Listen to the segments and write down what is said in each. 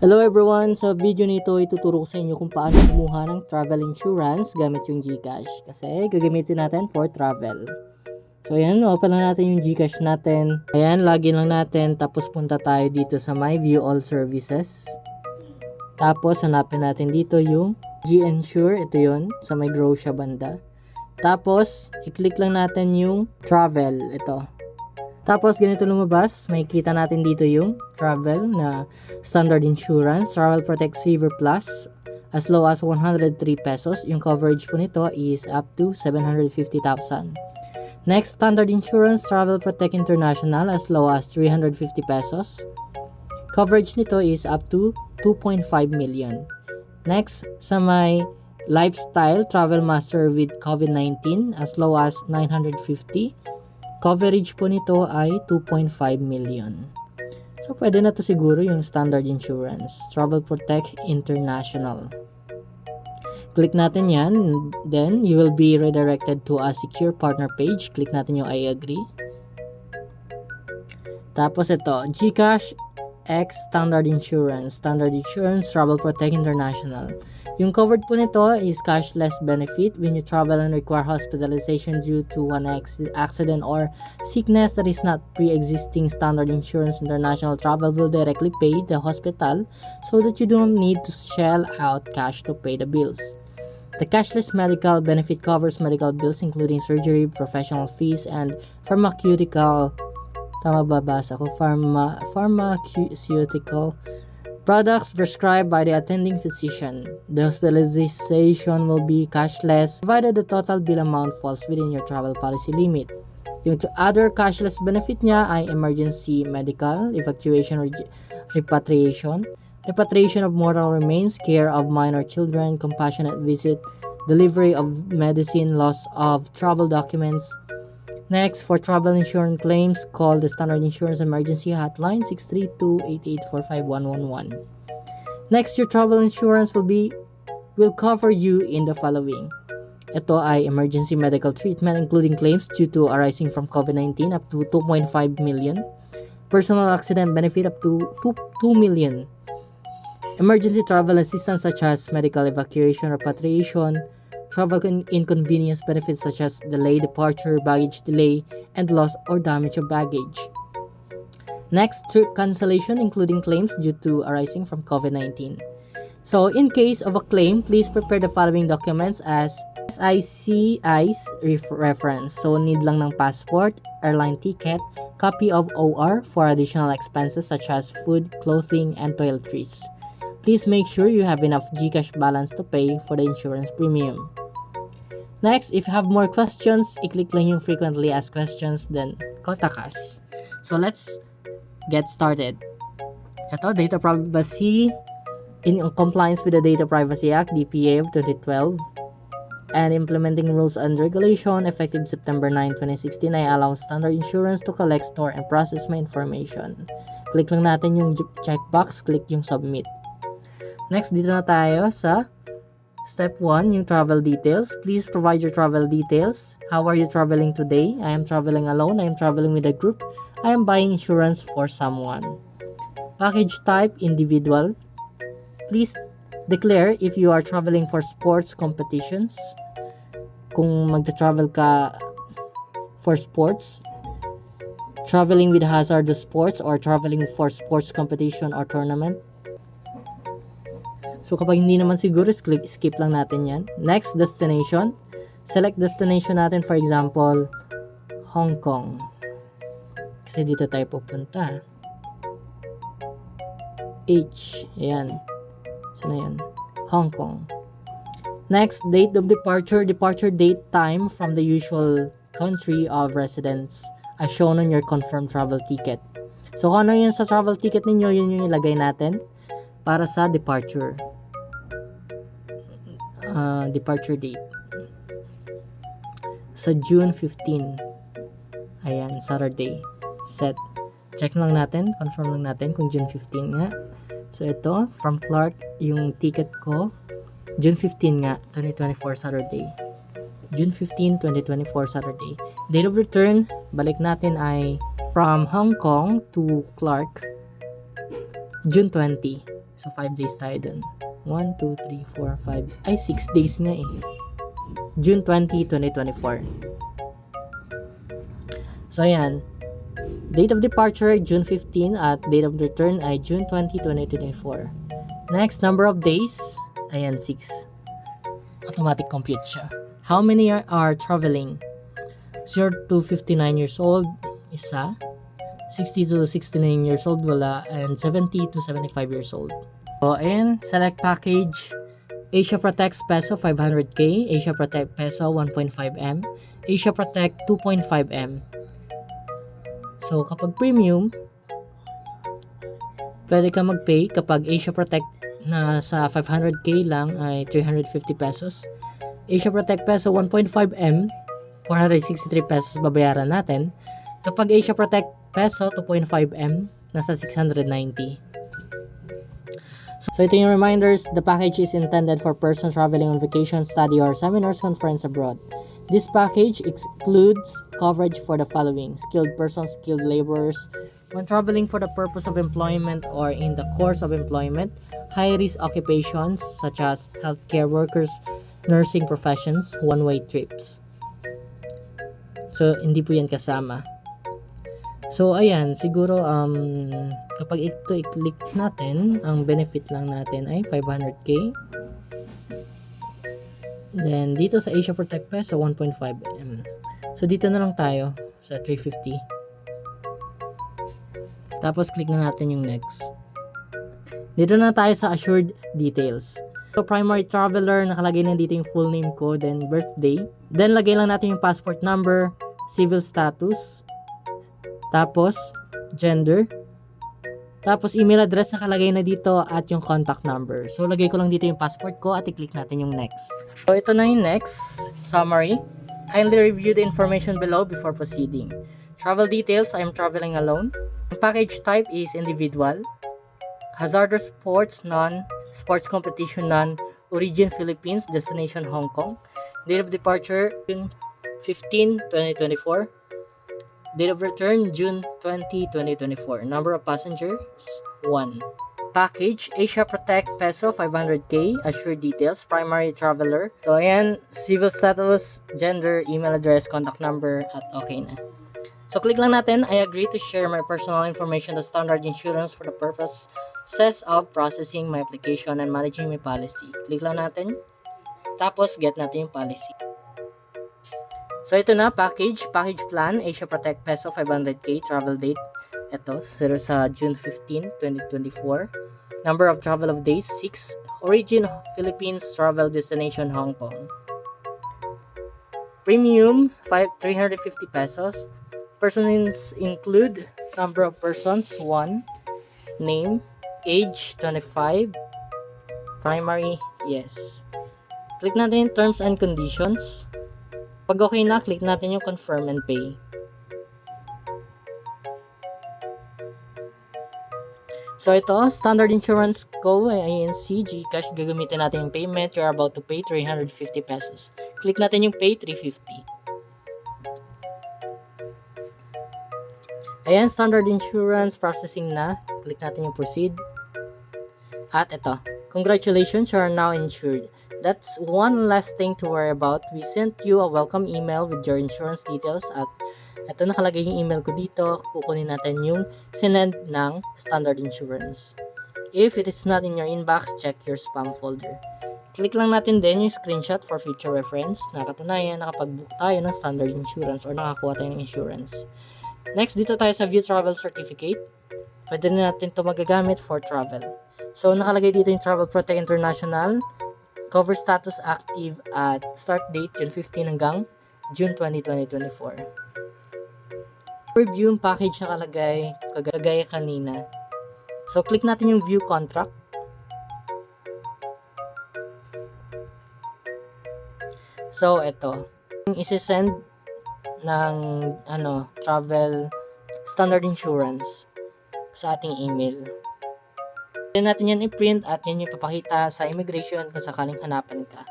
Hello everyone! Sa video nito, ituturo ko sa inyo kung paano kumuha ng travel insurance gamit yung GCash. Kasi gagamitin natin for travel. So ayan, open lang natin yung GCash natin. Ayan, login lang natin. Tapos punta tayo dito sa My View All Services. Tapos hanapin natin dito yung G-Insure. Ito yun, sa may grow siya banda. Tapos, i-click lang natin yung travel. Ito. Tapos ganito lumabas, makikita natin dito yung travel na standard insurance, Travel Protect Saver Plus, as low as 103 pesos. Yung coverage po nito is up to 750,000. Next, standard insurance, Travel Protect International, as low as 350 pesos. Coverage nito is up to 2.5 million. Next, sa may lifestyle, Travel Master with COVID-19, as low as 950. Coverage po nito ay 2.5 million. So, pwede na to siguro yung standard insurance. Travel Protect International. Click natin yan. Then, you will be redirected to a secure partner page. Click natin yung I agree. Tapos ito, GCash X Standard Insurance. Standard Insurance, Travel Protect International. Yung covered po nito is cashless benefit when you travel and require hospitalization due to an accident or sickness that is not pre-existing. Standard Insurance International Travel will directly pay the hospital so that you don't need to shell out cash to pay the bills. The cashless medical benefit covers medical bills including surgery, professional fees, and pharmaceutical products prescribed by the attending physician. The hospitalization will be cashless provided the total bill amount falls within your travel policy limit. Yung other cashless benefit niya ay emergency medical, evacuation or repatriation, repatriation of mortal remains, care of minor children, compassionate visit, delivery of medicine, loss of travel documents. Next, for travel insurance claims, call the Standard Insurance Emergency Hotline 632-8845-111. Next, your travel insurance will cover you in the following. Ito ay emergency medical treatment including claims due to arising from COVID-19 up to 2.5 million. Personal accident benefit up to 2 million. Emergency travel assistance such as medical evacuation or repatriation. Travel inconvenience benefits such as delay, departure, baggage delay, and loss or damage of baggage. Next, trip cancellation including claims due to arising from COVID-19. So, in case of a claim, please prepare the following documents as SICI's reference. So, need lang ng passport, airline ticket, copy of OR for additional expenses such as food, clothing, and toiletries. Please make sure you have enough GCash balance to pay for the insurance premium. Next, if you have more questions, i-click lang yung frequently asked questions, then contact us. So, let's get started. Ito, data privacy in compliance with the Data Privacy Act, DPA of 2012, and implementing rules and regulation effective September 9, 2016, ay allow Standard Insurance to collect, store, and process my information. Click lang natin yung checkbox, click yung submit. Next, dito na tayo sa Step 1, yung travel details. Please provide your travel details. How are you traveling today? I am traveling alone. I am traveling with a group. I am buying insurance for someone. Package type, individual. Please declare if you are traveling for sports competitions. Kung magta-travel ka for sports. Traveling with hazardous sports or traveling for sports competition or tournament. So, kapag hindi naman siguro, skip lang natin yan. Next, destination. Select destination natin, for example, Hong Kong. Kasi dito tayo pupunta. H. Ayan. Saan na yan? Hong Kong. Next, date of departure. Departure date time from the usual country of residence as shown on your confirmed travel ticket. So, kung ano yun sa travel ticket ninyo, yun yung ilagay natin para sa departure. Departure date sa June 15. Ayan, Saturday. Set. Check lang natin, confirm lang natin kung June 15 nga. So ito, from Clark, yung ticket ko June 15 nga, 2024 Saturday. June 15, 2024 Saturday. Date of return, balik natin ay from Hong Kong to Clark, June 20. So 5 days tayo dun. 1, 2, 3, 4, 5. Ay, 6 days nga eh. June 20, 2024. So ayan. Date of departure, June 15 at date of return ay June 20, 2024. Next, number of days. Ayan, 6. Automatic compute siya. How many are traveling? 0 to 59 years old, isa. 60 to 69 years old, wala. And 70 to 75 years old. So, ayan, select package. Asia Protect Peso 500k, Asia Protect Peso 1.5M, Asia Protect 2.5M. So, kapag premium, pwede ka mag-pay kapag Asia Protect na sa 500k lang ay 350 pesos. Asia Protect Peso 1.5M, 463 pesos babayaran natin. Kapag Asia Protect Peso 2.5M, nasa 690. So ito yung reminders. The package is intended for persons traveling on vacation, study, or seminars, conference abroad. This package excludes coverage for the following: skilled persons, skilled laborers, when traveling for the purpose of employment or in the course of employment, high-risk occupations such as healthcare workers, nursing professions, one-way trips. So, hindi po yan kasama. So, ayan, siguro, kapag ito i-click natin, ang benefit lang natin ay 500k. Then, dito sa Asia Protect Peso, 1.5M. So, dito na lang tayo sa 350. Tapos, click na natin yung next. Dito na tayo sa Assured Details. So, primary traveler, nakalagay na dito yung full name ko, then birthday. Then, lagay lang natin yung passport number, civil status, tapos, gender. Tapos, email address nakalagay na dito at yung contact number. So, lagay ko lang dito yung passport ko at i-click natin yung next. So, ito na yung next. Summary. Kindly review the information below before proceeding. Travel details, I am traveling alone. Package type is individual. Hazardous sports, none. Sports competition, none. Origin, Philippines. Destination, Hong Kong. Date of departure, June 15, 2024. Date of return, June 20, 2024. Number of passengers, 1. Package, Asia Protect Peso 500k. Assured details, primary traveler. So, ayan, civil status, gender, email address, contact number, at okay na. So, click lang natin, I agree to share my personal information to Standard Insurance for the purposes of processing my application and managing my policy. Click lang natin. Tapos, get natin yung policy. So, ito na, package plan, Asia Protect Peso 500k, travel date. Ito, sa June 15, 2024. Number of travel of days, 6. Origin, Philippines, travel destination, Hong Kong. Premium, 350 pesos. Persons include, number of persons, 1. Name, age, 25. Primary, yes. Click natin yung terms and conditions. Pag okay na, click natin yung confirm and pay. So ito, standard insurance ko ay INC, GCash, gagamitin natin yung payment. You're about to pay 350 pesos. Click natin yung pay 350. Ayan, standard insurance processing na. Click natin yung proceed. At ito, congratulations, you are now insured. That's one last thing to worry about. We sent you a welcome email with your insurance details at ito nakalagay yung email ko dito. Kukunin natin yung sinend ng standard insurance. If it is not in your inbox, check your spam folder. Click lang natin din yung screenshot for future reference. Nakatunayan, nakapag-book tayo ng standard insurance or nakakuha tayo ng insurance. Next, dito tayo sa view travel certificate. Pwede na natin ito magagamit for travel. So, nakalagay dito yung Travel Protect International. Cover status active at start date June 15 hanggang June 20, 2024. Review yung package na kalagay kagaya kanina. So, click natin yung view contract. So, ito. Yung isi-send ng travel standard insurance sa ating email. Pwede natin yan i-print at yan yung papakita sa immigration kung sakaling hanapan ka.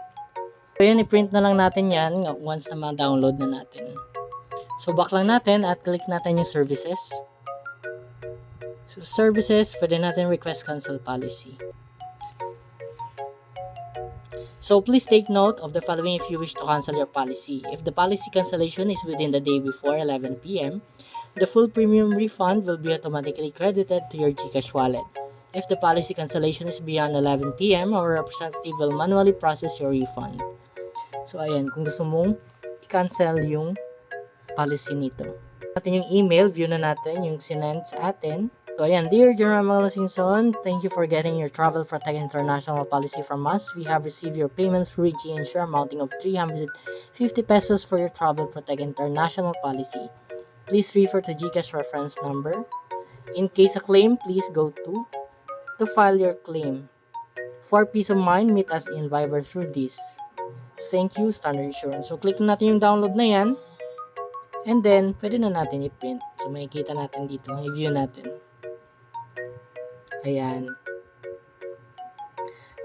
So yan, i-print na lang natin yan once na ma-download na natin. So back lang natin at click natin yung services. So, services, pwede natin request cancel policy. So, please take note of the following if you wish to cancel your policy. If the policy cancellation is within the day before 11 p.m., the full premium refund will be automatically credited to your GCash wallet. If the policy cancellation is beyond 11 p.m., our representative will manually process your refund. So, ayan, kung gusto mong i-cancel yung policy nito. Natin yung email, view na natin yung sinend sa atin. So, ayan, Dear General Magalasingson, thank you for getting your Travel Protect International policy from us. We have received your payments through GInsure amounting of 350 pesos for your Travel Protect International policy. Please refer to GCash reference number. In case a claim, please go to file your claim. For peace of mind, meet us in Viber through this. Thank you, Standard Insurance. So, click natin yung download na yan. And then, pwede na natin i-print. So, makikita natin dito. I-view natin. Ayan.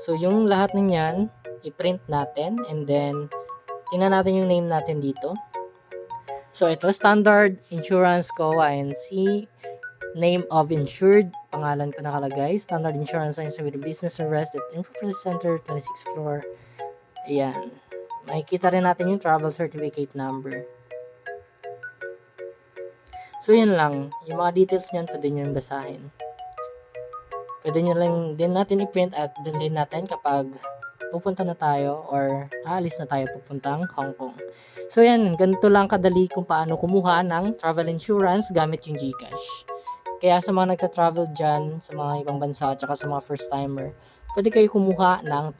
So, yung lahat ng yan, i-print natin. And then, tingnan natin yung name natin dito. So, ito, Standard Insurance Co. INC. Name of insured. Pangalan ko nakalagay. Standard Insurance INC with a business arrest at Information Center, 26th floor. Ayan. Makikita rin natin yung travel certificate number. So, yun lang. Yung mga details niyan, pwede nyo basahin. Pwede nyo lang din natin i-print at dalhin natin kapag pupunta na tayo or aalis na tayo pupuntang Hong Kong. So, yan. Ganito lang kadali kung paano kumuha ng travel insurance gamit yung GCash. Kaya sa mga nagta-travel dyan, sa mga ibang bansa, at saka sa mga first-timer, pwede kayo kumuha ng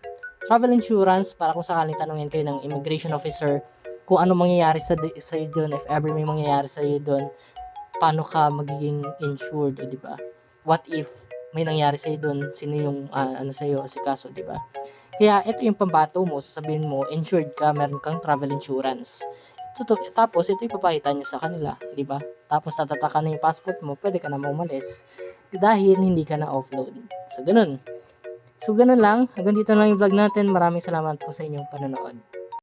travel insurance para kung sakaling tanungin kayo ng immigration officer kung ano mangyayari sa iyo doon, if ever may mangyayari sa iyo doon, paano ka magiging insured, di ba? What if may nangyari sa iyo doon, sino yung sa iyo si kaso, di ba? Kaya ito yung pambato mo, sasabihin mo, insured ka, meron kang travel insurance. Tapos ito ipapakita nyo sa kanila, di ba? Tapos tatatakan na yung passport mo, pwede ka na umalis dahil hindi ka na offload. So, ganun. So, ganun lang. Hanggang dito lang yung vlog natin. Maraming salamat po sa inyong panonood.